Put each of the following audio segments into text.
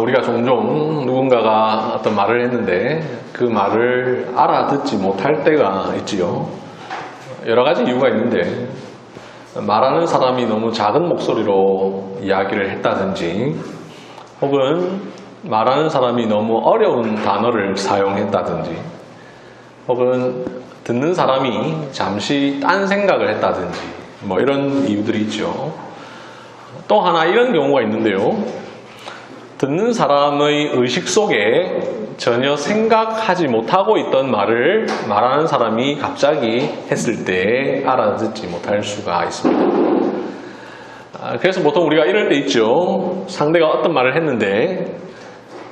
우리가 종종 누군가가 어떤 말을 했는데 그 말을 알아듣지 못할 때가 있지요. 여러 가지 이유가 있는데 말하는 사람이 너무 작은 목소리로 이야기를 했다든지 혹은 말하는 사람이 너무 어려운 단어를 사용했다든지 혹은 듣는 사람이 잠시 딴 생각을 했다든지 뭐 이런 이유들이 있죠. 또 하나 이런 경우가 있는데요. 듣는 사람의 의식 속에 전혀 생각하지 못하고 있던 말을 말하는 사람이 갑자기 했을 때 알아듣지 못할 수가 있습니다. 그래서 보통 우리가 이럴 때 있죠. 상대가 어떤 말을 했는데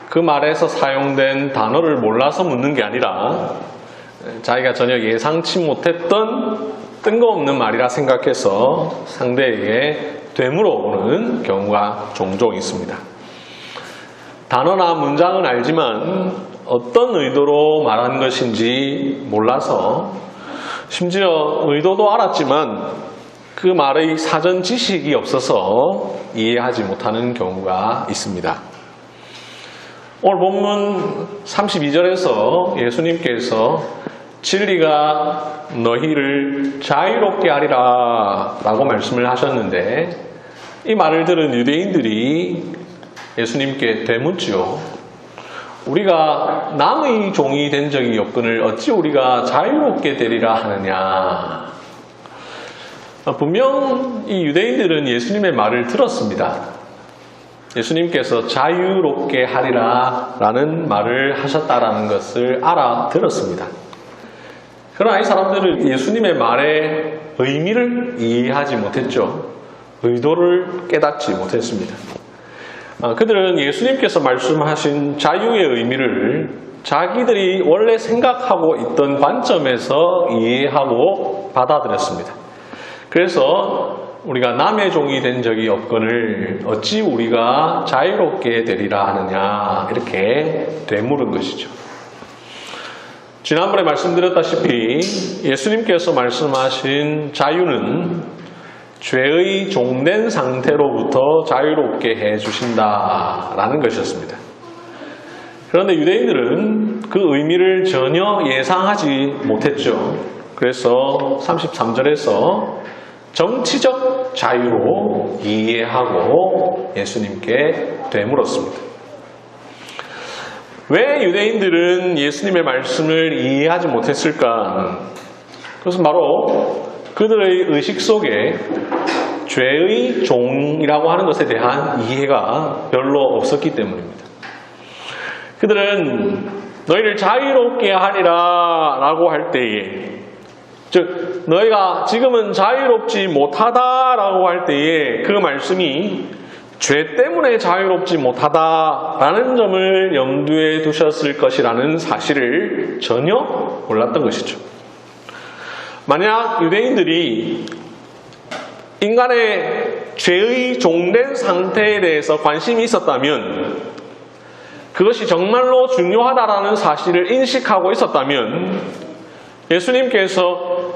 그 말에서 사용된 단어를 몰라서 묻는 게 아니라 자기가 전혀 예상치 못했던 뜬금없는 말이라 생각해서 상대에게 되물어보는 경우가 종종 있습니다. 단어나 문장은 알지만 어떤 의도로 말한 것인지 몰라서 심지어 의도도 알았지만 그 말의 사전 지식이 없어서 이해하지 못하는 경우가 있습니다. 오늘 본문 32절에서 예수님께서 진리가 너희를 자유롭게 하리라 라고 말씀을 하셨는데 이 말을 들은 유대인들이 예수님께 되묻지요. 우리가 남의 종이 된 적이 없거늘 어찌 우리가 자유롭게 되리라 하느냐. 분명 이 유대인들은 예수님의 말을 들었습니다. 예수님께서 자유롭게 하리라 라는 말을 하셨다라는 것을 알아들었습니다. 그러나 이 사람들은 예수님의 말의 의미를 이해하지 못했죠. 의도를 깨닫지 못했습니다. 그들은 예수님께서 말씀하신 자유의 의미를 자기들이 원래 생각하고 있던 관점에서 이해하고 받아들였습니다. 그래서 우리가 남의 종이 된 적이 없거늘 어찌 우리가 자유롭게 되리라 하느냐 이렇게 되물은 것이죠. 지난번에 말씀드렸다시피 예수님께서 말씀하신 자유는 죄의 종된 상태로부터 자유롭게 해주신다라는 것이었습니다. 그런데 유대인들은 그 의미를 전혀 예상하지 못했죠. 그래서 33절에서 정치적 자유로 이해하고 예수님께 되물었습니다. 왜 유대인들은 예수님의 말씀을 이해하지 못했을까? 그것은 바로 그들의 의식 속에 죄의 종이라고 하는 것에 대한 이해가 별로 없었기 때문입니다. 그들은 너희를 자유롭게 하리라 라고 할 때에, 즉 너희가 지금은 자유롭지 못하다라고 할 때에 그 말씀이 죄 때문에 자유롭지 못하다라는 점을 염두에 두셨을 것이라는 사실을 전혀 몰랐던 것이죠. 만약 유대인들이 인간의 죄의 종된 상태에 대해서 관심이 있었다면, 그것이 정말로 중요하다라는 사실을 인식하고 있었다면 예수님께서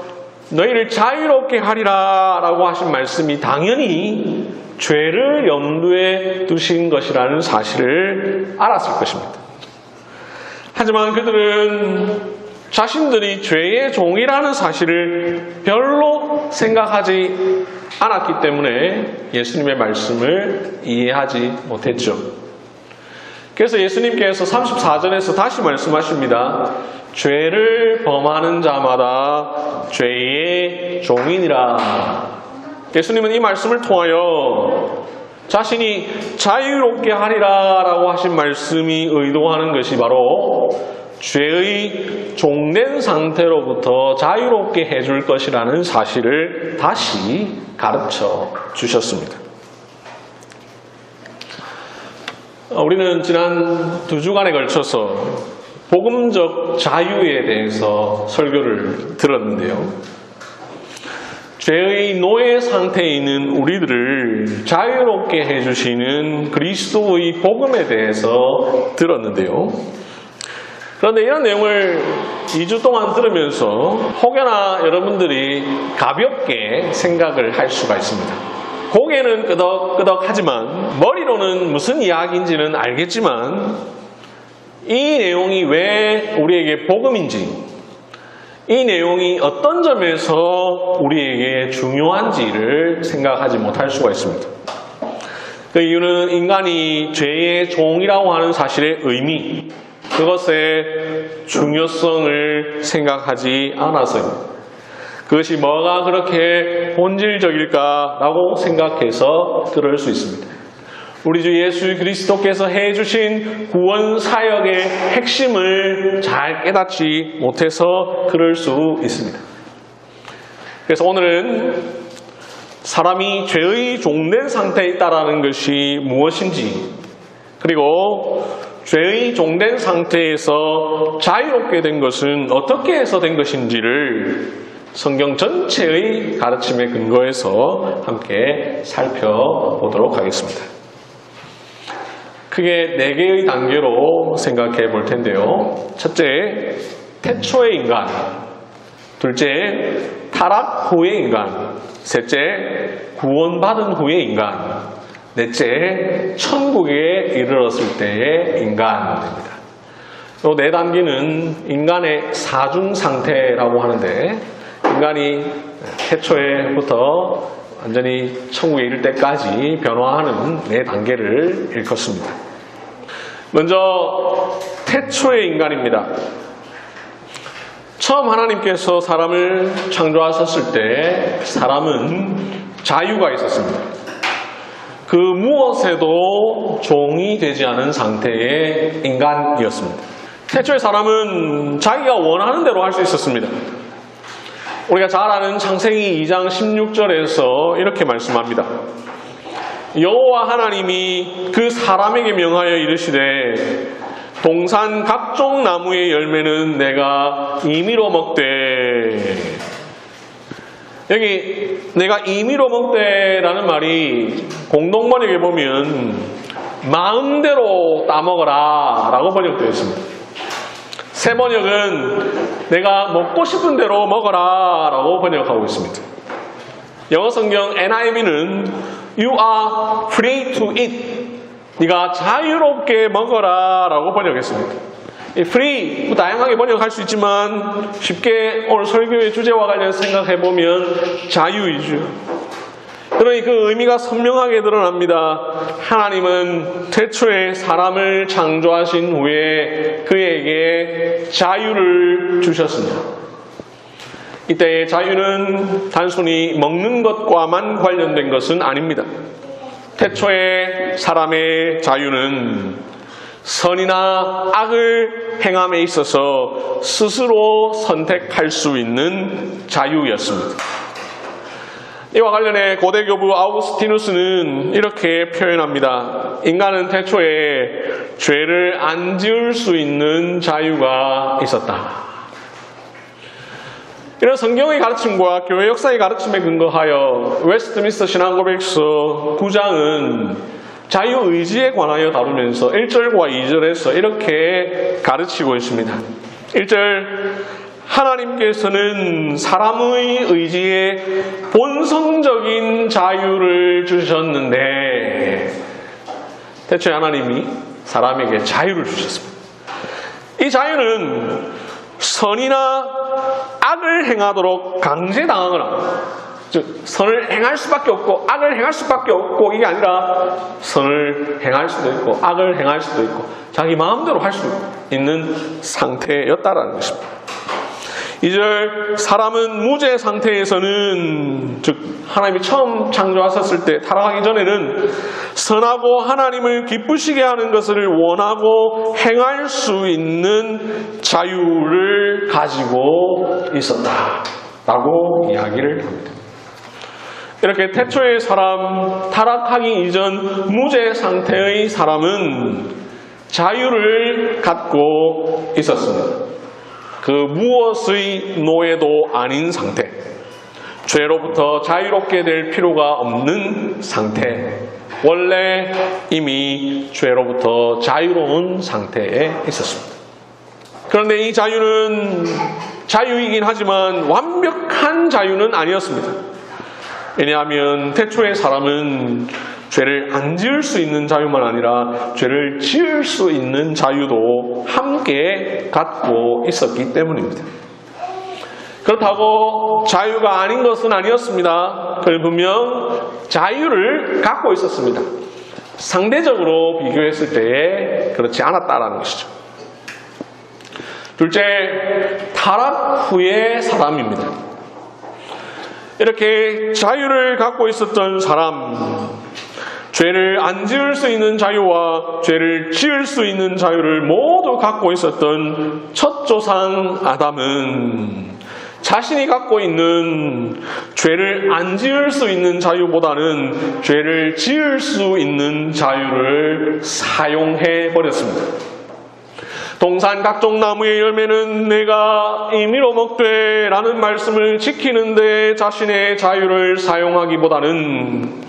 너희를 자유롭게 하리라 라고 하신 말씀이 당연히 죄를 염두에 두신 것이라는 사실을 알았을 것입니다. 하지만 그들은 자신들이 죄의 종이라는 사실을 별로 생각하지 않았기 때문에 예수님의 말씀을 이해하지 못했죠. 그래서 예수님께서 34절에서 다시 말씀하십니다. 죄를 범하는 자마다 죄의 종이니라. 예수님은 이 말씀을 통하여 자신이 자유롭게 하리라 라고 하신 말씀이 의도하는 것이 바로 죄의 종된 상태로부터 자유롭게 해줄 것이라는 사실을 다시 가르쳐 주셨습니다. 우리는 지난 2주간에 걸쳐서 복음적 자유에 대해서 설교를 들었는데요. 죄의 노예 상태에 있는 우리들을 자유롭게 해주시는 그리스도의 복음에 대해서 들었는데요. 그런데 이런 내용을 2주 동안 들으면서 혹여나 여러분들이 가볍게 생각을 할 수가 있습니다. 고개는 끄덕끄덕하지만 머리로는 무슨 이야기인지는 알겠지만 이 내용이 왜 우리에게 복음인지, 이 내용이 어떤 점에서 우리에게 중요한지를 생각하지 못할 수가 있습니다. 그 이유는 인간이 죄의 종이라고 하는 사실의 의미, 그것의 중요성을 생각하지 않아서입니다. 그것이 뭐가 그렇게 본질적일까라고 생각해서 그럴 수 있습니다. 우리 주 예수 그리스도께서 해주신 구원 사역의 핵심을 잘 깨닫지 못해서 그럴 수 있습니다. 그래서 오늘은 사람이 죄의 종된 상태에 있다는 것이 무엇인지, 그리고 죄의 종된 상태에서 자유롭게 된 것은 어떻게 해서 된 것인지를 성경 전체의 가르침에 근거해서 함께 살펴보도록 하겠습니다. 크게 4개의 단계로 생각해 볼 텐데요. 첫째, 태초의 인간. 둘째, 타락 후의 인간. 셋째, 구원받은 후의 인간. 넷째, 천국에 이르렀을 때의 인간입니다. 이 4단계는 인간의 사중 상태라고 하는데, 인간이 태초에부터 완전히 천국에 이를 때까지 변화하는 4단계를 일컫습니다. 먼저 태초의 인간입니다. 처음 하나님께서 사람을 창조하셨을 때 사람은 자유가 있었습니다. 그 무엇에도 종이 되지 않은 상태의 인간이었습니다. 태초의 사람은 자기가 원하는 대로 할 수 있었습니다. 우리가 잘 아는 창세기 2장 16절에서 이렇게 말씀합니다. 여호와 하나님이 그 사람에게 명하여 이르시되 동산 각종 나무의 열매는 내가 임의로 먹되, 여기 내가 임의로 먹되라는 말이 공동번역에 보면 마음대로 따먹어라 라고 번역되어 있습니다. 새 번역은 내가 먹고 싶은 대로 먹어라 라고 번역하고 있습니다. 영어 성경 NIV는 You are free to eat. 네가 자유롭게 먹어라 라고 번역했습니다. 이 free 다양하게 번역할 수 있지만 쉽게 오늘 설교의 주제와 관련해서 생각해보면 자유이죠. 그러니 그 의미가 선명하게 드러납니다. 하나님은 태초에 사람을 창조하신 후에 그에게 자유를 주셨습니다. 이때의 자유는 단순히 먹는 것과만 관련된 것은 아닙니다. 태초의 사람의 자유는 선이나 악을 행함에 있어서 스스로 선택할 수 있는 자유였습니다. 이와 관련해 고대교부 아우구스티누스는 이렇게 표현합니다. 인간은 태초에 죄를 안 지을 수 있는 자유가 있었다. 이런 성경의 가르침과 교회 역사의 가르침에 근거하여 웨스트민스터 신앙고백서 9장은 자유의지에 관하여 다루면서 1절과 2절에서 이렇게 가르치고 있습니다. 1절, 하나님께서는 사람의 의지에 본성적인 자유를 주셨는데, 대체 하나님이 사람에게 자유를 주셨습니다. 이 자유는 선이나 악을 행하도록 강제당하거나, 즉 선을 행할 수밖에 없고 악을 행할 수밖에 없고, 이게 아니라 선을 행할 수도 있고 악을 행할 수도 있고 자기 마음대로 할 수 있는 상태였다라는 것입니다. 2절, 사람은 무죄 상태에서는, 즉 하나님이 처음 창조하셨을 때 타락하기 전에는 선하고 하나님을 기쁘시게 하는 것을 원하고 행할 수 있는 자유를 가지고 있었다라고 이야기를 합니다. 이렇게 태초의 사람, 타락하기 이전 무죄 상태의 사람은 자유를 갖고 있었습니다. 그 무엇의 노예도 아닌 상태, 죄로부터 자유롭게 될 필요가 없는 상태, 원래 이미 죄로부터 자유로운 상태에 있었습니다. 그런데 이 자유는 자유이긴 하지만 완벽한 자유는 아니었습니다. 왜냐하면 태초에 사람은 죄를 안 지을 수 있는 자유만 아니라 죄를 지을 수 있는 자유도 함께 갖고 있었기 때문입니다. 그렇다고 자유가 아닌 것은 아니었습니다. 그는 분명 자유를 갖고 있었습니다. 상대적으로 비교했을 때에 그렇지 않았다라는 것이죠. 둘째, 타락 후의 사람입니다. 이렇게 자유를 갖고 있었던 사람, 죄를 안 지을 수 있는 자유와 죄를 지을 수 있는 자유를 모두 갖고 있었던 첫 조상 아담은 자신이 갖고 있는 죄를 안 지을 수 있는 자유보다는 죄를 지을 수 있는 자유를 사용해 버렸습니다. 동산 각종 나무의 열매는 내가 임의로 먹되 라는 말씀을 지키는데 자신의 자유를 사용하기보다는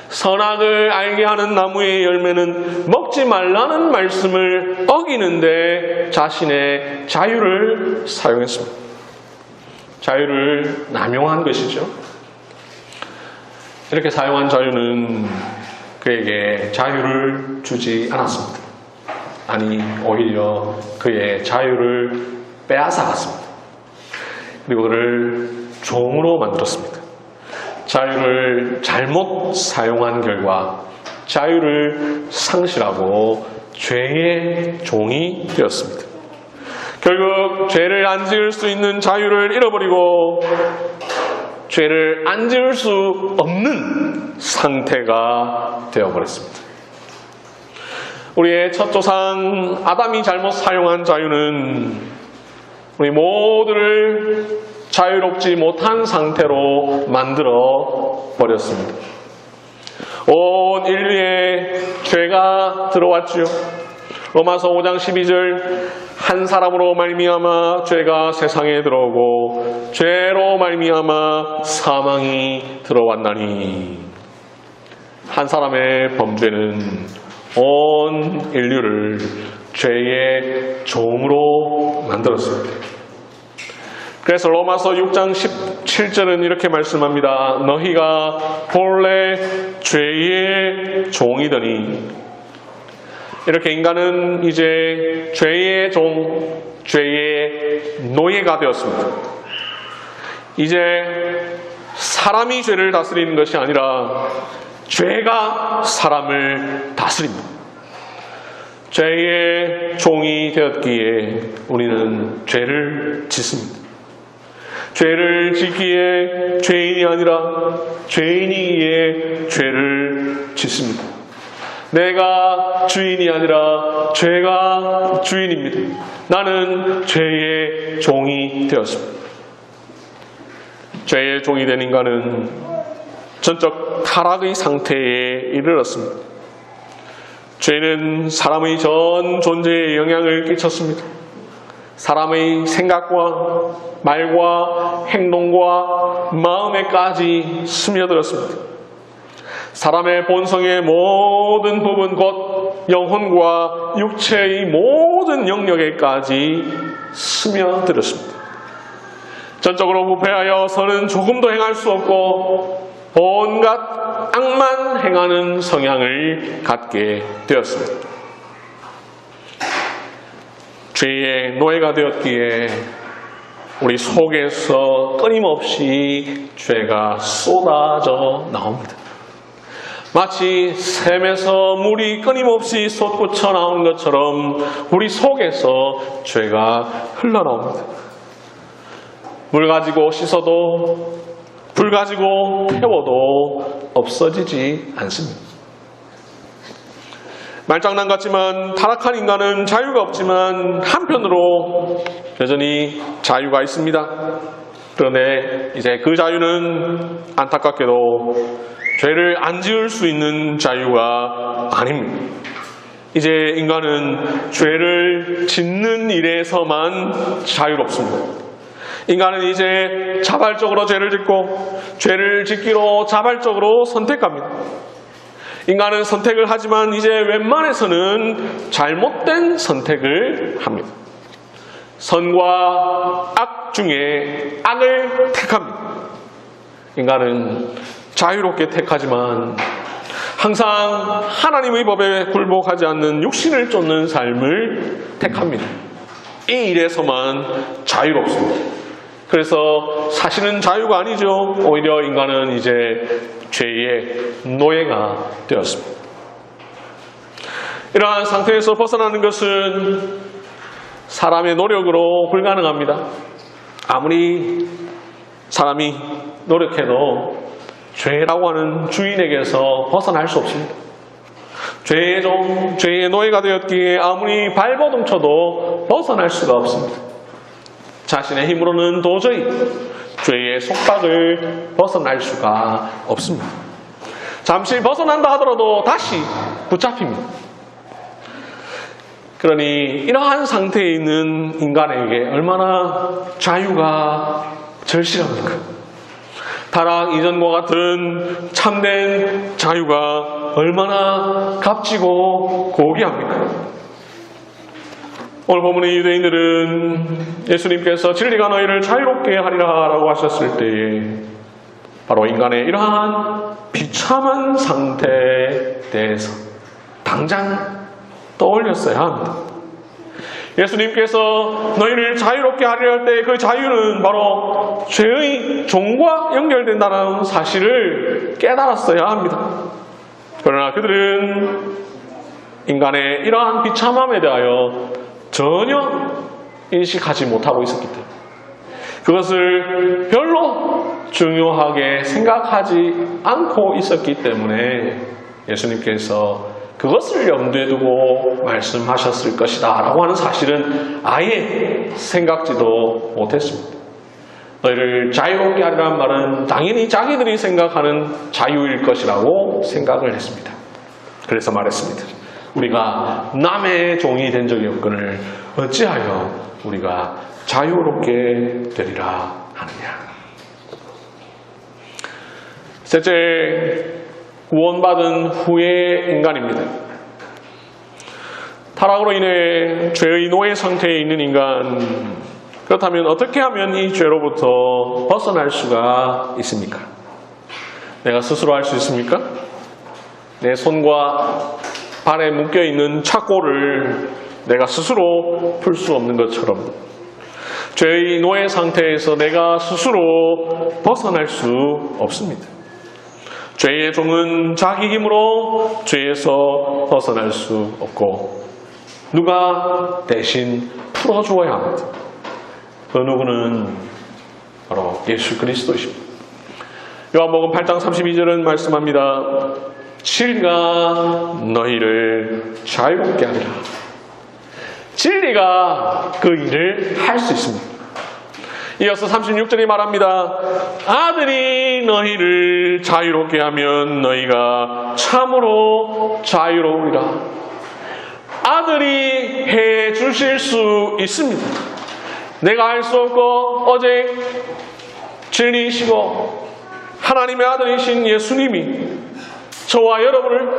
선악을 알게 하는 나무의 열매는 먹지 말라는 말씀을 어기는데 자신의 자유를 사용했습니다. 자유를 남용한 것이죠. 이렇게 사용한 자유는 그에게 자유를 주지 않았습니다. 아니, 오히려 그의 자유를 빼앗아갔습니다. 그리고 그를 종으로 만들었습니다. 자유를 잘못 사용한 결과 자유를 상실하고 죄의 종이 되었습니다. 결국 죄를 안 지을 수 있는 자유를 잃어버리고 죄를 안 지을 수 없는 상태가 되어버렸습니다. 우리의 첫 조상 아담이 잘못 사용한 자유는 우리 모두를 자유롭지 못한 상태로 만들어 버렸습니다. 온 인류에 죄가 들어왔죠. 로마서 5장 12절 한 사람으로 말미암아 죄가 세상에 들어오고 죄로 말미암아 사망이 들어왔나니. 한 사람의 범죄는 온 인류를 죄의 종으로 만들었습니다. 그래서 로마서 6장 17절은 이렇게 말씀합니다. 너희가 본래 죄의 종이더니. 이렇게 인간은 이제 죄의 종, 죄의 노예가 되었습니다. 이제 사람이 죄를 다스리는 것이 아니라 죄가 사람을 다스립니다. 죄의 종이 되었기에 우리는 죄를 짓습니다. 죄를 짓기에 죄인이 아니라 죄인이 이에 죄를 짓습니다. 내가 주인이 아니라 죄가 주인입니다. 나는 죄의 종이 되었습니다. 죄의 종이 된 인간은 전적 타락의 상태에 이르렀습니다. 죄는 사람의 전 존재에 영향을 끼쳤습니다. 사람의 생각과 말과 행동과 마음에까지 스며들었습니다. 사람의 본성의 모든 부분 곧 영혼과 육체의 모든 영역에까지 스며들었습니다. 전적으로 부패하여 선은 조금도 행할 수 없고 온갖 악만 행하는 성향을 갖게 되었습니다. 죄의 노예가 되었기에 우리 속에서 끊임없이 죄가 쏟아져 나옵니다. 마치 샘에서 물이 끊임없이 솟구쳐 나오는 것처럼 우리 속에서 죄가 흘러나옵니다. 물 가지고 씻어도 불 가지고 태워도 없어지지 않습니다. 말장난 같지만 타락한 인간은 자유가 없지만 한편으로 여전히 자유가 있습니다. 그런데 이제 그 자유는 안타깝게도 죄를 안 지을 수 있는 자유가 아닙니다. 이제 인간은 죄를 짓는 일에서만 자유롭습니다. 인간은 이제 자발적으로 죄를 짓고 죄를 짓기로 자발적으로 선택합니다. 인간은 선택을 하지만 이제 웬만해서는 잘못된 선택을 합니다. 선과 악 중에 악을 택합니다. 인간은 자유롭게 택하지만 항상 하나님의 법에 굴복하지 않는 육신을 쫓는 삶을 택합니다. 이 일에서만 자유롭습니다. 그래서 사실은 자유가 아니죠. 오히려 인간은 이제 죄의 노예가 되었습니다. 이러한 상태에서 벗어나는 것은 사람의 노력으로 불가능합니다. 아무리 사람이 노력해도 죄라고 하는 주인에게서 벗어날 수 없습니다. 죄의 종, 죄의 노예가 되었기에 아무리 발버둥 쳐도 벗어날 수가 없습니다. 자신의 힘으로는 도저히 죄의 속박을 벗어날 수가 없습니다. 잠시 벗어난다 하더라도 다시 붙잡힙니다. 그러니 이러한 상태에 있는 인간에게 얼마나 자유가 절실합니까? 타락 이전과 같은 참된 자유가 얼마나 값지고 고귀합니까? 오늘 본문의 유대인들은 예수님께서 진리가 너희를 자유롭게 하리라 라고 하셨을 때에 바로 인간의 이러한 비참한 상태에 대해서 당장 떠올렸어야 합니다. 예수님께서 너희를 자유롭게 하리라 할 때 그 자유는 바로 죄의 종과 연결된다는 사실을 깨달았어야 합니다. 그러나 그들은 인간의 이러한 비참함에 대하여 전혀 인식하지 못하고 있었기 때문에 그것을 별로 중요하게 생각하지 않고 있었기 때문에 예수님께서 그것을 염두에 두고 말씀하셨을 것이다 라고 하는 사실은 아예 생각지도 못했습니다. 너희를 자유롭게 하리라는 말은 당연히 자기들이 생각하는 자유일 것이라고 생각을 했습니다. 그래서 말했습니다. 우리가 남의 종이 된 적이 없거늘 어찌하여 우리가 자유롭게 되리라 하느냐. 셋째, 구원받은 후의 인간입니다. 타락으로 인해 죄의 노예 상태에 있는 인간, 그렇다면 어떻게 하면 이 죄로부터 벗어날 수가 있습니까? 내가 스스로 할 수 있습니까? 내 손과 발에 묶여있는 착고를 내가 스스로 풀 수 없는 것처럼 죄의 노예 상태에서 내가 스스로 벗어날 수 없습니다. 죄의 종은 자기 힘으로 죄에서 벗어날 수 없고 누가 대신 풀어주어야 합니다. 그 누구는 바로 예수 그리스도이십니다. 요한복음 8장 32절은 말씀합니다. 진리가 너희를 자유롭게 하리라. 진리가 그 일을 할 수 있습니다. 이어서 36절이 말합니다. 아들이 너희를 자유롭게 하면 너희가 참으로 자유로우리라. 아들이 해 주실 수 있습니다. 내가 할 수 없고 어제 진리이시고 하나님의 아들이신 예수님이 저와 여러분을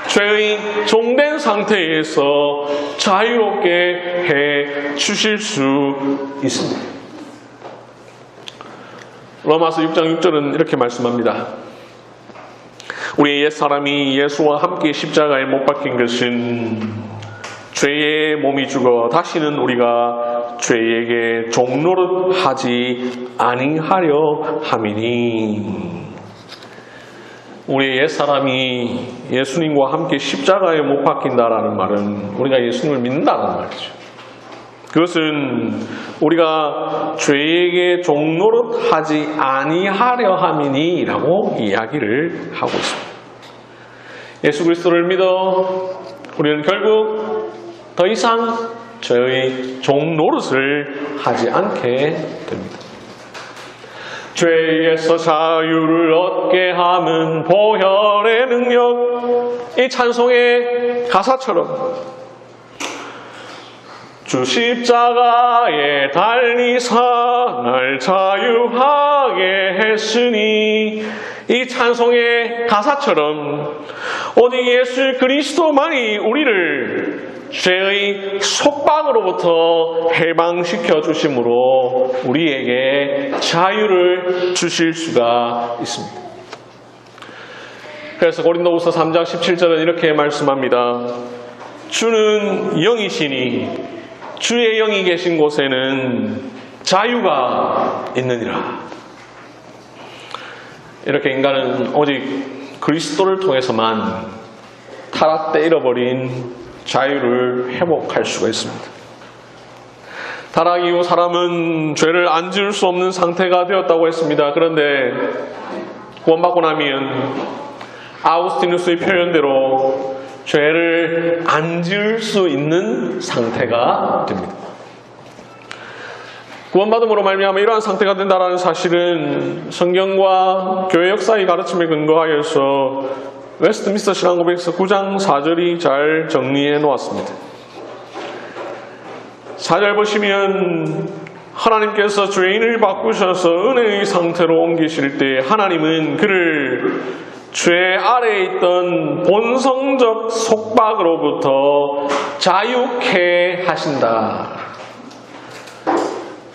죄의 종된 상태에서 자유롭게 해 주실 수 있습니다. 로마서 6장 6절은 이렇게 말씀합니다. 우리의 옛사람이 예수와 함께 십자가에 못 박힌 것은 죄의 몸이 죽어 다시는 우리가 죄에게 종노릇 하지 아니하려 함이니. 우리의 옛사람이 예수님과 함께 십자가에 못 박힌다라는 말은 우리가 예수님을 믿는다는 말이죠. 그것은 우리가 죄에게 종노릇 하지 아니하려 함이니 라고 이야기를 하고 있습니다. 예수 그리스도를 믿어 우리는 결국 더 이상 죄의 종노릇을 하지 않게 됩니다. 죄에서 자유를 얻게 하는 보혈의 능력, 이 찬송의 가사처럼 주 십자가에 달리사 날 자유하게 했으니, 이 찬송의 가사처럼 오직 예수 그리스도만이 우리를 죄의 속박으로부터 해방시켜 주심으로 우리에게 자유를 주실 수가 있습니다. 그래서 고린도후서 3장 17절은 이렇게 말씀합니다. 주는 영이시니 주의 영이 계신 곳에는 자유가 있느니라. 이렇게 인간은 오직 그리스도를 통해서만 타락때 잃어버린 자유를 회복할 수가 있습니다. 타락 이후 사람은 죄를 안 지을 수 없는 상태가 되었다고 했습니다. 그런데 구원받고 나면 아우구스티누스의 표현대로 죄를 안 지을 수 있는 상태가 됩니다. 구원받음으로 말미암아 이러한 상태가 된다는 사실은 성경과 교회 역사의 가르침에 근거하여서 웨스트민스터 신앙고백서 9장 4절이 잘 정리해 놓았습니다. 4절 보시면 하나님께서 죄인을 바꾸셔서 은혜의 상태로 옮기실 때 하나님은 그를 죄 아래에 있던 본성적 속박으로부터 자유케 하신다.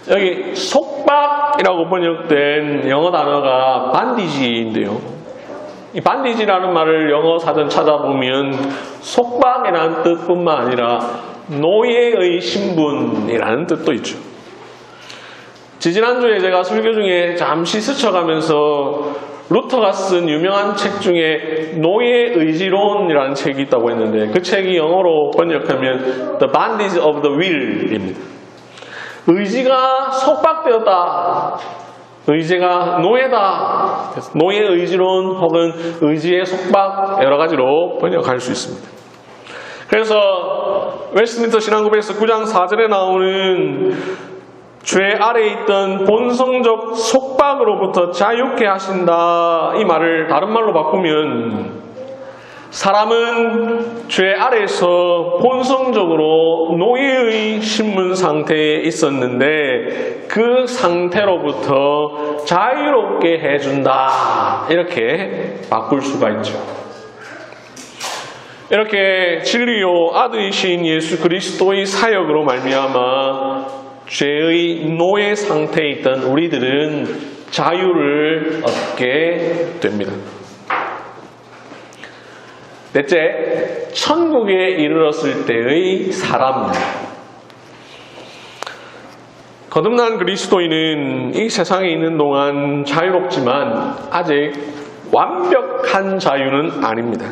여기 속박이라고 번역된 영어 단어가 반디지인데요. 이 반디지라는 말을 영어 사전 찾아보면 속박이라는 뜻뿐만 아니라 노예의 신분이라는 뜻도 있죠. 지지난주에 제가 설교 중에 잠시 스쳐가면서 루터가 쓴 유명한 책 중에 노예 의지론이라는 책이 있다고 했는데 그 책이 영어로 번역하면 The Bondage of the Will입니다. 의지가 속박되었다. 의지가 노예다. 노예 의지론 혹은 의지의 속박 여러 가지로 번역할 수 있습니다. 그래서 웨스트민스터 신앙고백서 9장 4절에 나오는 죄 아래에 있던 본성적 속박으로부터 자유케 하신다 이 말을 다른 말로 바꾸면 사람은 죄 아래에서 본성적으로 노예의 신분 상태에 있었는데 그 상태로부터 자유롭게 해준다 이렇게 바꿀 수가 있죠. 이렇게 진리요 아들이신 예수 그리스도의 사역으로 말미암아 죄의 노예 상태에 있던 우리들은 자유를 얻게 됩니다. 넷째, 천국에 이르렀을 때의 사람입니다. 거듭난 그리스도인은 이 세상에 있는 동안 자유롭지만 아직 완벽한 자유는 아닙니다.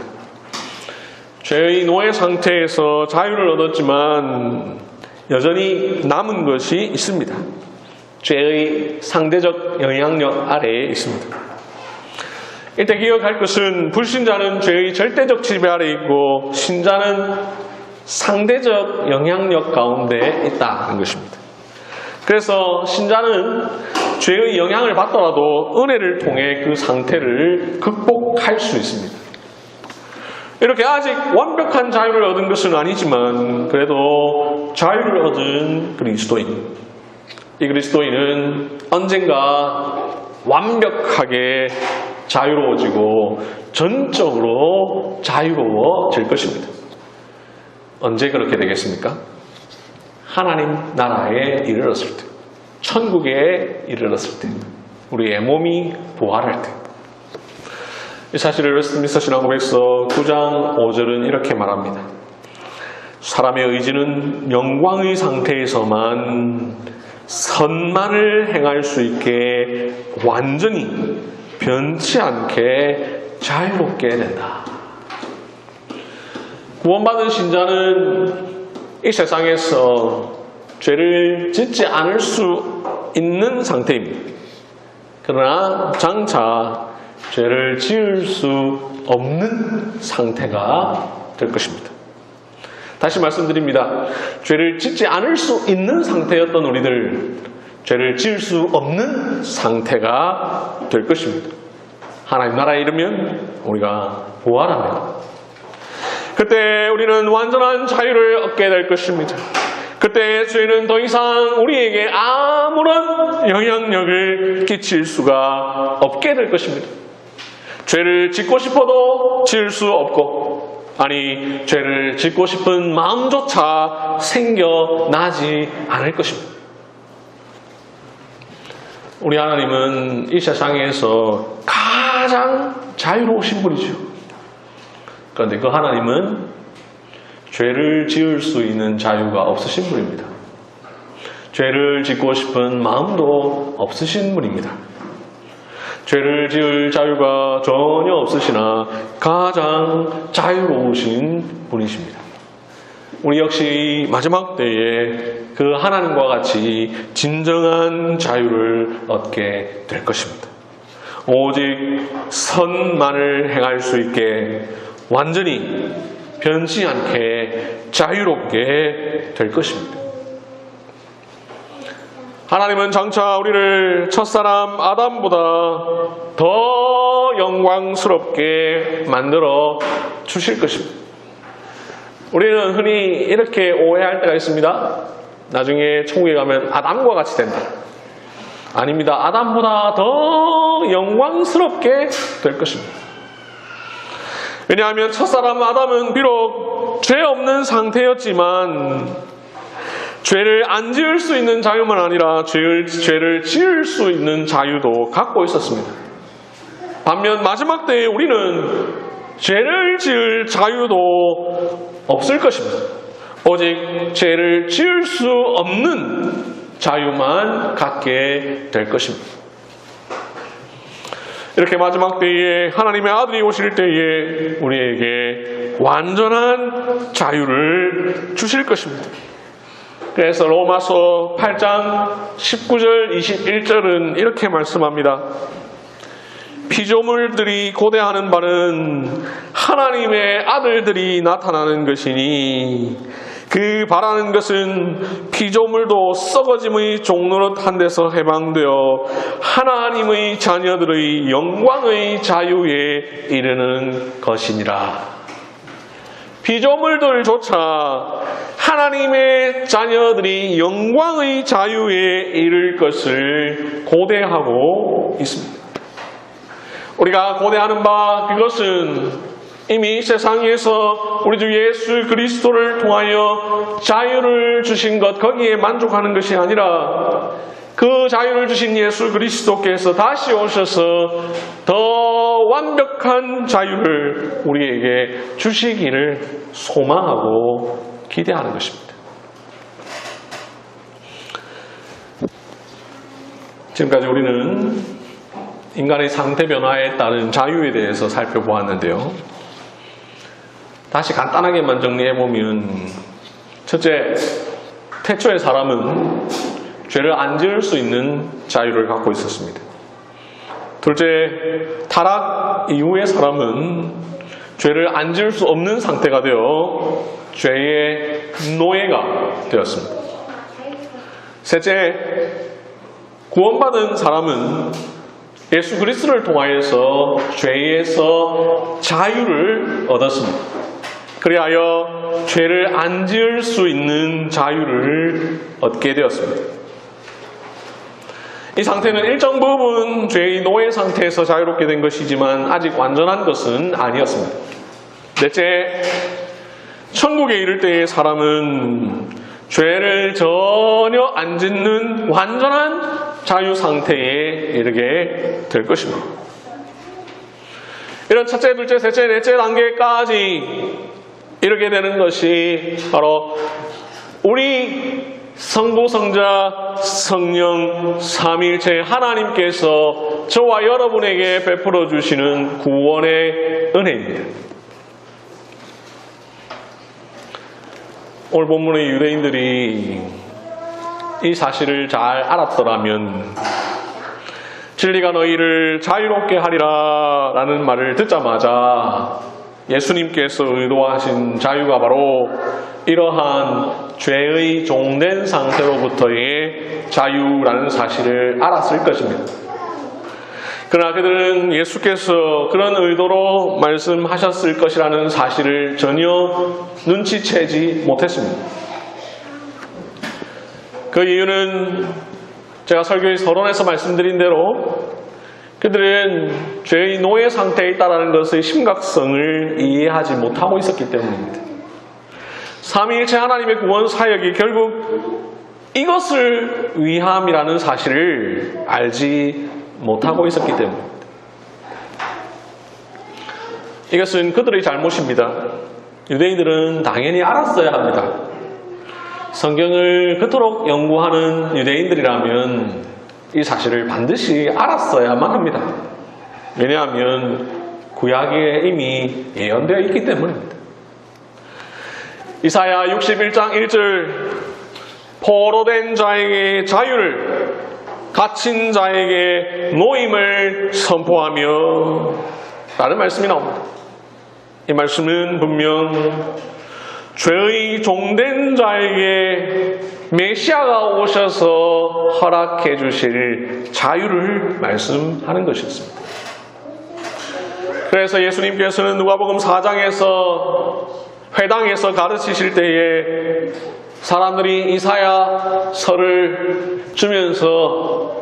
죄의 노예 상태에서 자유를 얻었지만 여전히 남은 것이 있습니다. 죄의 상대적 영향력 아래에 있습니다. 이때 기억할 것은 불신자는 죄의 절대적 지배 아래에 있고 신자는 상대적 영향력 가운데 있다는 것입니다. 그래서 신자는 죄의 영향을 받더라도 은혜를 통해 그 상태를 극복할 수 있습니다. 이렇게 아직 완벽한 자유를 얻은 것은 아니지만 그래도 자유를 얻은 그리스도인. 이 그리스도인은 언젠가 완벽하게 자유로워지고 전적으로 자유로워질 것입니다. 언제 그렇게 되겠습니까? 하나님 나라에 이르렀을 때, 천국에 이르렀을 때, 우리의 몸이 부활할 때. 이 사실을 웨스트민스터 신앙고백서 9장 5절은 이렇게 말합니다. 사람의 의지는 영광의 상태에서만 선만을 행할 수 있게 완전히 변치 않게 자유롭게 된다. 구원받은 신자는 이 세상에서 죄를 짓지 않을 수 있는 상태입니다. 그러나 장차 죄를 지을 수 없는 상태가 될 것입니다. 다시 말씀드립니다. 죄를 짓지 않을 수 있는 상태였던 우리들, 죄를 지을 수 없는 상태가 될 것입니다. 하나님 나라에 이르면 우리가 부활합니다. 그때 우리는 완전한 자유를 얻게 될 것입니다. 그때 죄는 더 이상 우리에게 아무런 영향력을 끼칠 수가 없게 될 것입니다. 죄를 짓고 싶어도 지을 수 없고, 아니 죄를 짓고 싶은 마음조차 생겨나지 않을 것입니다. 우리 하나님은 이 세상에서 가장 자유로우신 분이죠. 그런데 그 하나님은 죄를 지을 수 있는 자유가 없으신 분입니다. 죄를 짓고 싶은 마음도 없으신 분입니다. 죄를 지을 자유가 전혀 없으시나 가장 자유로우신 분이십니다. 우리 역시 마지막 때에 그 하나님과 같이 진정한 자유를 얻게 될 것입니다. 오직 선만을 행할 수 있게 완전히 변치 않게 자유롭게 될 것입니다. 하나님은 장차 우리를 첫사람 아담보다 더 영광스럽게 만들어 주실 것입니다. 우리는 흔히 이렇게 오해할 때가 있습니다. 나중에 천국에 가면 아담과 같이 된다. 아닙니다. 아담보다 더 영광스럽게 될 것입니다. 왜냐하면 첫사람 아담은 비록 죄 없는 상태였지만 죄를 안 지을 수 있는 자유만 아니라 죄를 지을 수 있는 자유도 갖고 있었습니다. 반면 마지막 때에 우리는 죄를 지을 자유도 없을 것입니다. 오직 죄를 지을 수 없는 자유만 갖게 될 것입니다. 이렇게 마지막 때에 하나님의 아들이 오실 때에 우리에게 완전한 자유를 주실 것입니다. 그래서 로마서 8장 19절 21절은 이렇게 말씀합니다. 피조물들이 고대하는 바는 하나님의 아들들이 나타나는 것이니 그 바라는 것은 피조물도 썩어짐의 종노릇 한 데서 해방되어 하나님의 자녀들의 영광의 자유에 이르는 것이니라. 피조물들조차 하나님의 자녀들이 영광의 자유에 이를 것을 고대하고 있습니다. 우리가 고대하는 바 그것은 이미 세상에서 우리 주 예수 그리스도를 통하여 자유를 주신 것, 거기에 만족하는 것이 아니라 그 자유를 주신 예수 그리스도께서 다시 오셔서 더 완벽한 자유를 우리에게 주시기를 소망하고 기대하는 것입니다. 지금까지 우리는 인간의 상태 변화에 따른 자유에 대해서 살펴보았는데요. 다시 간단하게만 정리해보면, 첫째, 태초의 사람은 죄를 안 지을 수 있는 자유를 갖고 있었습니다. 둘째, 타락 이후의 사람은 죄를 안 지을 수 없는 상태가 되어 죄의 노예가 되었습니다. 셋째, 구원받은 사람은 예수 그리스도를 통하여서 죄에서 자유를 얻었습니다. 그리하여 죄를 안 지을 수 있는 자유를 얻게 되었습니다. 이 상태는 일정 부분 죄의 노예 상태에서 자유롭게 된 것이지만 아직 완전한 것은 아니었습니다. 넷째, 천국에 이를 때의 사람은 죄를 전혀 안 짓는 완전한 자유 상태에 이르게 될 것입니다. 이런 첫째, 둘째, 셋째, 넷째 단계까지 이르게 되는 것이 바로 우리 성부, 성자, 성령, 삼위일체 하나님께서 저와 여러분에게 베풀어 주시는 구원의 은혜입니다. 오늘 본문의 유대인들이 이 사실을 잘 알았더라면 진리가 너희를 자유롭게 하리라 라는 말을 듣자마자 예수님께서 의도하신 자유가 바로 이러한 죄의 종된 상태로부터의 자유라는 사실을 알았을 것입니다. 그러나 그들은 예수께서 그런 의도로 말씀하셨을 것이라는 사실을 전혀 눈치채지 못했습니다. 그 이유는 제가 설교의 서론에서 말씀드린 대로 그들은 죄의 노예 상태에 있다는 것의 심각성을 이해하지 못하고 있었기 때문입니다. 삼위일체 하나님의 구원 사역이 결국 이것을 위함이라는 사실을 알지 못하고 있었기 때문입니다. 이것은 그들의 잘못입니다. 유대인들은 당연히 알았어야 합니다. 성경을 그토록 연구하는 유대인들이라면 이 사실을 반드시 알았어야만 합니다. 왜냐하면 구약에 이미 예언되어 있기 때문입니다. 이사야 61장 1절 포로된 자에게 자유를 갇힌 자에게 노임을 선포하며 라는 말씀이 나옵니다. 이 말씀은 분명 죄의 종된 자에게 메시아가 오셔서 허락해 주실 자유를 말씀하는 것이었습니다. 그래서 예수님께서는 누가복음 4장에서 회당에서 가르치실 때에 사람들이 이사야서를 주면서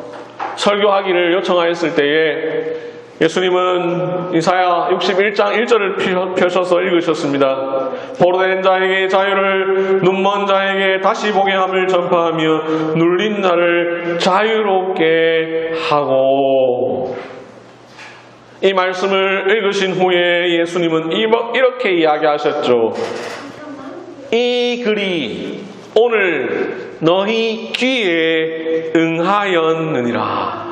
설교하기를 요청하였을 때에 예수님은 이사야 61장 1절을 펴셔서 읽으셨습니다. 포로된 자에게 자유를, 눈먼 자에게 다시 보게 함을 전파하며 눌린 자를 자유롭게 하고. 이 말씀을 읽으신 후에 예수님은 이렇게 이야기하셨죠. 이 글이 오늘 너희 귀에 응하였느니라.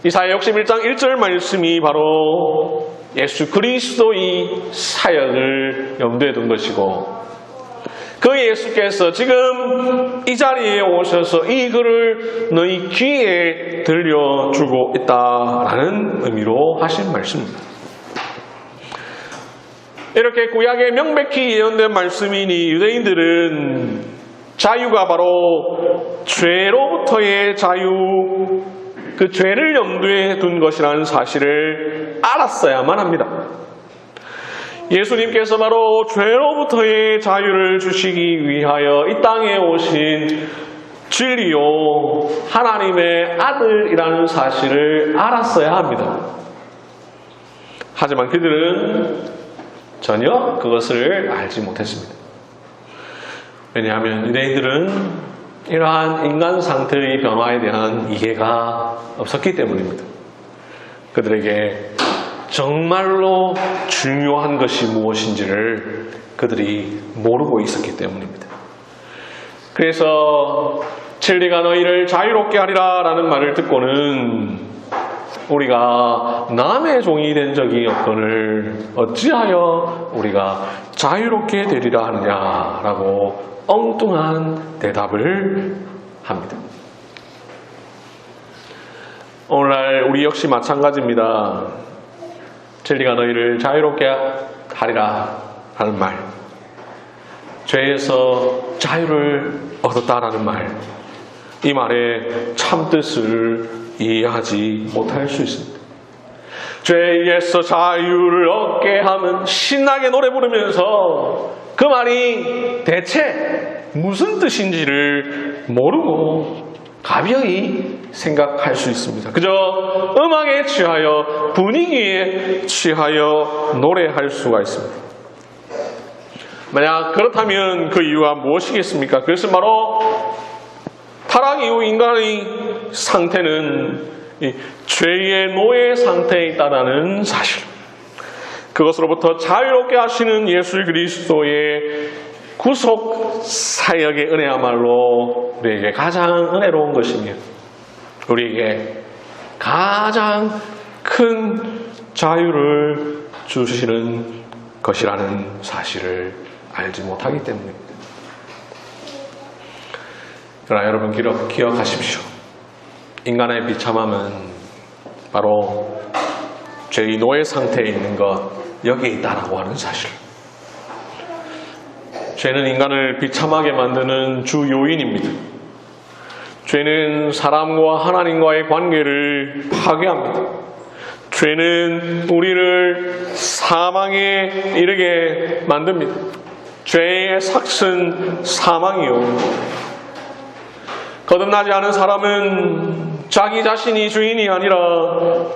이사야 61장 1절 말씀이 바로 예수 그리스도의 사역을 염두에 둔 것이고, 그 예수께서 지금 이 자리에 오셔서 이 글을 너희 귀에 들려주고 있다라는 의미로 하신 말씀입니다. 이렇게 구약에 명백히 예언된 말씀이니 유대인들은 자유가 바로 죄로부터의 자유, 그 죄를 염두에 둔 것이라는 사실을 알았어야만 합니다. 예수님께서 바로 죄로부터의 자유를 주시기 위하여 이 땅에 오신 진리요 하나님의 아들이라는 사실을 알았어야 합니다. 하지만 그들은 전혀 그것을 알지 못했습니다. 왜냐하면 유대인들은 이러한 인간 상태의 변화에 대한 이해가 없었기 때문입니다. 그들에게 정말로 중요한 것이 무엇인지를 그들이 모르고 있었기 때문입니다. 그래서 진리가 너희를 자유롭게 하리라 라는 말을 듣고는 우리가 남의 종이 된 적이 없거늘 어찌하여 우리가 자유롭게 되리라 하느냐라고 엉뚱한 대답을 합니다. 오늘날 우리 역시 마찬가지입니다. 진리가 너희를 자유롭게 하리라 하는 말, 죄에서 자유를 얻었다라는 말, 이 말의 참뜻을 이해하지 못할 수 있습니다. 죄에서 자유를 얻게 하면 신나게 노래 부르면서 그 말이 대체 무슨 뜻인지를 모르고 가벼이 생각할 수 있습니다. 그저 음악에 취하여 분위기에 취하여 노래할 수가 있습니다. 만약 그렇다면 그 이유가 무엇이겠습니까? 그것은 바로 타락 이후 인간의 상태는 이 죄의 노예 상태에 있다는 사실, 그것으로부터 자유롭게 하시는 예수 그리스도의 구속 사역의 은혜야말로 우리에게 가장 은혜로운 것이며 우리에게 가장 큰 자유를 주시는 것이라는 사실을 알지 못하기 때문입니다. 그러나 여러분 기억하십시오. 인간의 비참함은 바로 죄의 노예 상태에 있는 것, 여기에 있다라고 하는 사실. 죄는 인간을 비참하게 만드는 주 요인입니다. 죄는 사람과 하나님과의 관계를 파괴합니다. 죄는 우리를 사망에 이르게 만듭니다. 죄의 삭은 사망이요. 거듭나지 않은 사람은 자기 자신이 주인이 아니라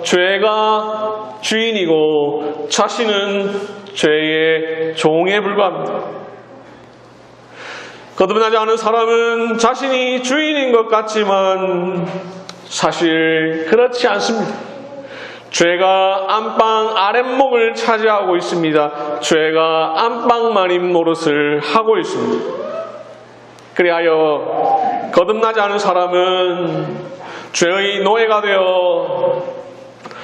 죄가 주인이고 자신은 죄의 종에 불과합니다. 거듭나지 않은 사람은 자신이 주인인 것 같지만 사실 그렇지 않습니다. 죄가 안방 아랫목을 차지하고 있습니다. 죄가 안방만인 노릇을 하고 있습니다. 그리하여 거듭나지 않은 사람은 죄의 노예가 되어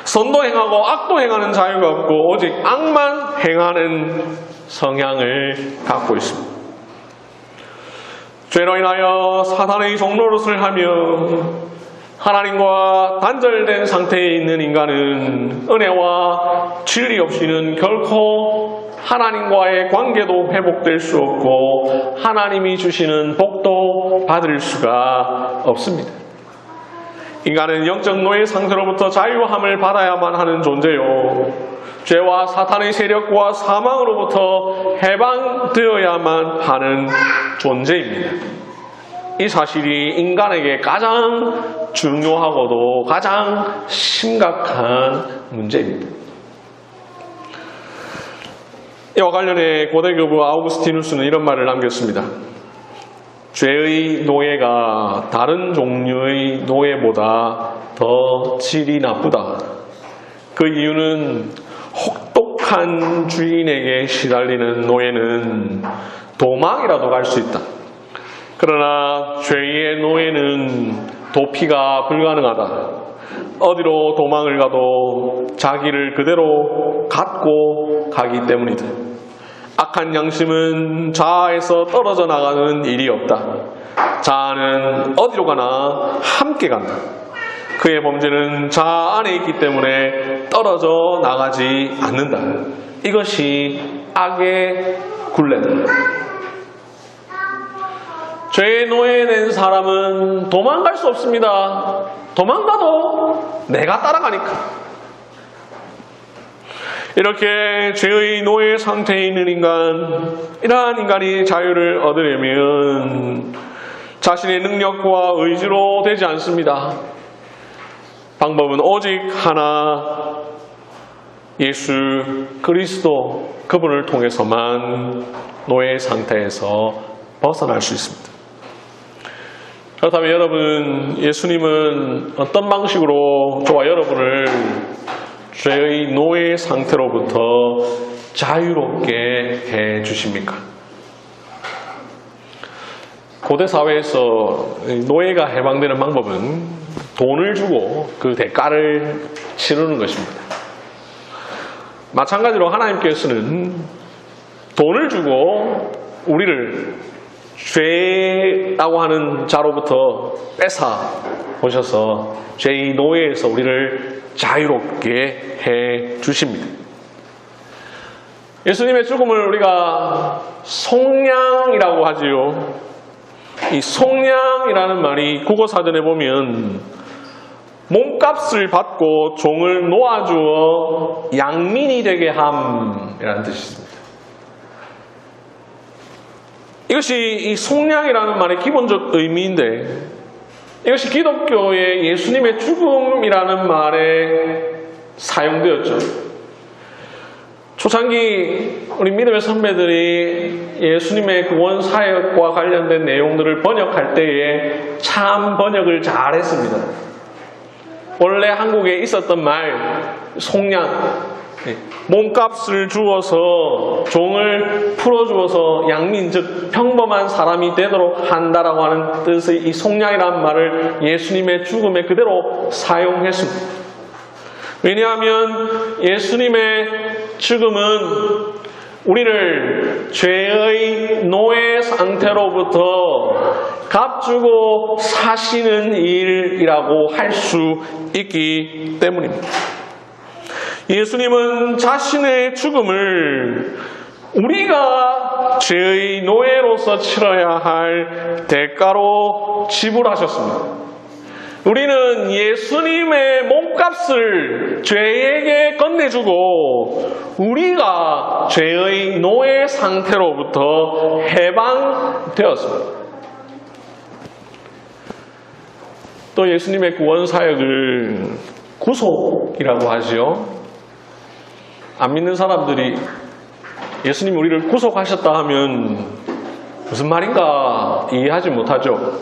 선도 행하고 악도 행하는 자유가 없고 오직 악만 행하는 성향을 갖고 있습니다. 죄로 인하여 사단의 종노릇을 하며 하나님과 단절된 상태에 있는 인간은 은혜와 진리 없이는 결코 하나님과의 관계도 회복될 수 없고 하나님이 주시는 복도 받을 수가 없습니다. 인간은 영적 노예 상태로부터 자유함을 받아야만 하는 존재요. 죄와 사탄의 세력과 사망으로부터 해방되어야만 하는 존재입니다. 이 사실이 인간에게 가장 중요하고도 가장 심각한 문제입니다. 이와 관련해 고대 교부 아우구스티누스는 이런 말을 남겼습니다. 죄의 노예가 다른 종류의 노예보다 더 질이 나쁘다. 그 이유는 혹독한 주인에게 시달리는 노예는 도망이라도 갈 수 있다. 그러나 죄의 노예는 도피가 불가능하다. 어디로 도망을 가도 자기를 그대로 갖고 가기 때문이다. 악한 양심은 자아에서 떨어져 나가는 일이 없다. 자아는 어디로 가나 함께 간다. 그의 범죄는 자아 안에 있기 때문에 떨어져 나가지 않는다. 이것이 악의 굴레다. 죄의 노예된 사람은 도망갈 수 없습니다. 도망가도 내가 따라가니까. 이렇게 죄의 노예 상태에 있는 인간, 이러한 인간이 자유를 얻으려면 자신의 능력과 의지로 되지 않습니다. 방법은 오직 하나, 예수 그리스도 그분을 통해서만 노예 상태에서 벗어날 수 있습니다. 그렇다면 여러분, 예수님은 어떤 방식으로 저와 여러분을 죄의 노예 상태로부터 자유롭게 해 주십니까? 고대 사회에서 노예가 해방되는 방법은 돈을 주고 그 대가를 치르는 것입니다. 마찬가지로 하나님께서는 돈을 주고 우리를 죄라고 하는 자로부터 뺏어 오셔서 죄의 노예에서 우리를 자유롭게 해 주십니다. 예수님의 죽음을 우리가 속량이라고 하지요. 이 속량이라는 말이 국어사전에 보면 몸값을 받고 종을 놓아주어 양민이 되게 함이라는 뜻이 있습니다. 이것이 이 속량이라는 말의 기본적 의미인데, 이것이 기독교의 예수님의 죽음이라는 말에 사용되었죠. 초창기 우리 믿음의 선배들이 예수님의 구원 사역과 관련된 내용들을 번역할 때에 참 번역을 잘했습니다. 원래 한국에 있었던 말, 속량, 몸값을 주어서 종을 풀어주어서 양민, 즉 평범한 사람이 되도록 한다라고 하는 뜻의 이 속량이라는 말을 예수님의 죽음에 그대로 사용했습니다. 왜냐하면 예수님의 죽음은 우리를 죄의 노예 상태로부터 값주고 사시는 일이라고 할 수 있기 때문입니다. 예수님은 자신의 죽음을 우리가 죄의 노예로서 치러야 할 대가로 지불하셨습니다. 우리는 예수님의 몸값을 죄에게 건네주고 우리가 죄의 노예 상태로부터 해방되었습니다. 또 예수님의 구원 사역을 구속이라고 하지요. 안 믿는 사람들이 예수님이 우리를 구속하셨다 하면 무슨 말인가 이해하지 못하죠.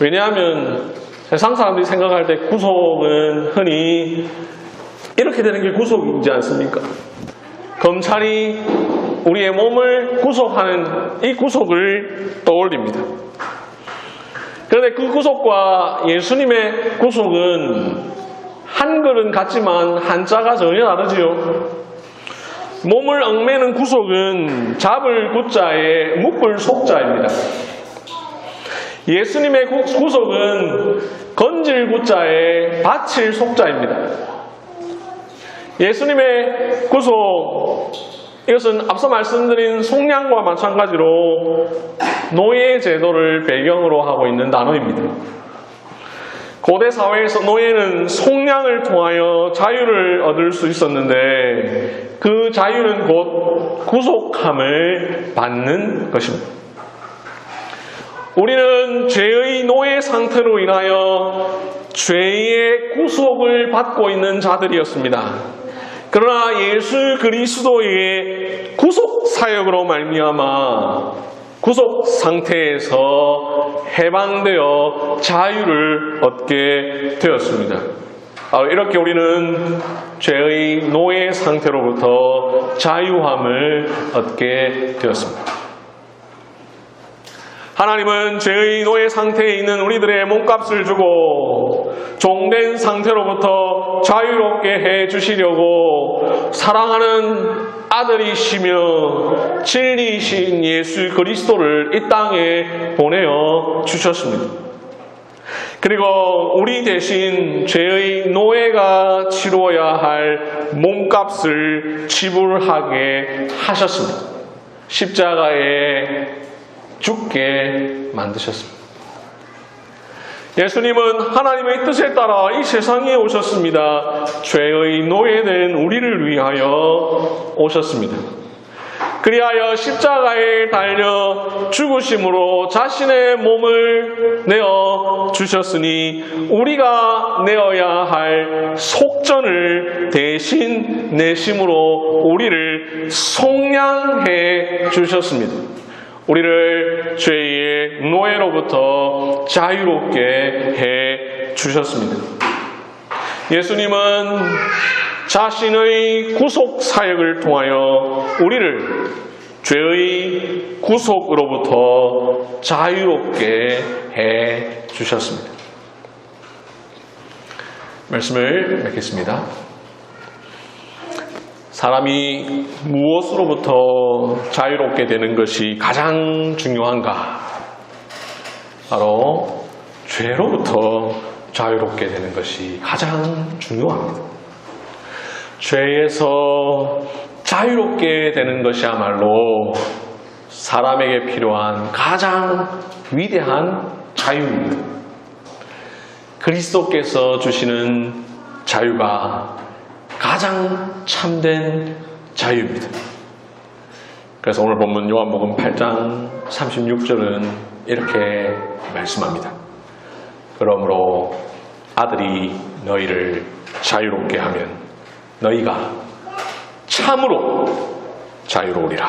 왜냐하면 세상 사람들이 생각할 때 구속은 흔히 이렇게 되는 게 구속이지 않습니까? 검찰이 우리의 몸을 구속하는 이 구속을 떠올립니다. 그런데 그 구속과 예수님의 구속은 한글은 같지만 한자가 전혀 다르지요. 몸을 얽매는 구속은 잡을 구자에 묶을 속자입니다. 예수님의 구속은 건질 구자에 받칠 속자입니다. 예수님의 구속, 이것은 앞서 말씀드린 속량과 마찬가지로 노예 제도를 배경으로 하고 있는 단어입니다. 고대 사회에서 노예는 속량을 통하여 자유를 얻을 수 있었는데 그 자유는 곧 구속함을 받는 것입니다. 우리는 죄의 노예 상태로 인하여 죄의 구속을 받고 있는 자들이었습니다. 그러나 예수 그리스도의 구속 사역으로 말미암아 구속 상태에서 해방되어 자유를 얻게 되었습니다. 이렇게 우리는 죄의 노예 상태로부터 자유함을 얻게 되었습니다. 하나님은 죄의 노예 상태에 있는 우리들의 몸값을 주고 종된 상태로부터 자유롭게 해주시려고 사랑하는 아들이시며 진리이신 예수 그리스도를 이 땅에 보내어 주셨습니다. 그리고 우리 대신 죄의 노예가 치루어야 할 몸값을 지불하게 하셨습니다. 십자가에 죽게 만드셨습니다. 예수님은 하나님의 뜻에 따라 이 세상에 오셨습니다. 죄의 노예된 우리를 위하여 오셨습니다. 그리하여 십자가에 달려 죽으심으로 자신의 몸을 내어 주셨으니 우리가 내어야 할 속전을 대신 내심으로 우리를 속량해 주셨습니다. 우리를 죄의 노예로부터 자유롭게 해 주셨습니다. 예수님은 자신의 구속 사역을 통하여 우리를 죄의 구속으로부터 자유롭게 해 주셨습니다. 말씀을 맺겠습니다. 사람이 무엇으로부터 자유롭게 되는 것이 가장 중요한가? 바로 죄로부터 자유롭게 되는 것이 가장 중요합니다. 죄에서 자유롭게 되는 것이야말로 사람에게 필요한 가장 위대한 자유입니다. 그리스도께서 주시는 자유가 가장 참된 자유입니다. 그래서 오늘 본문 요한복음 8장 36절은 이렇게 말씀합니다. 그러므로 아들이 너희를 자유롭게 하면 너희가 참으로 자유로우리라.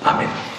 아멘.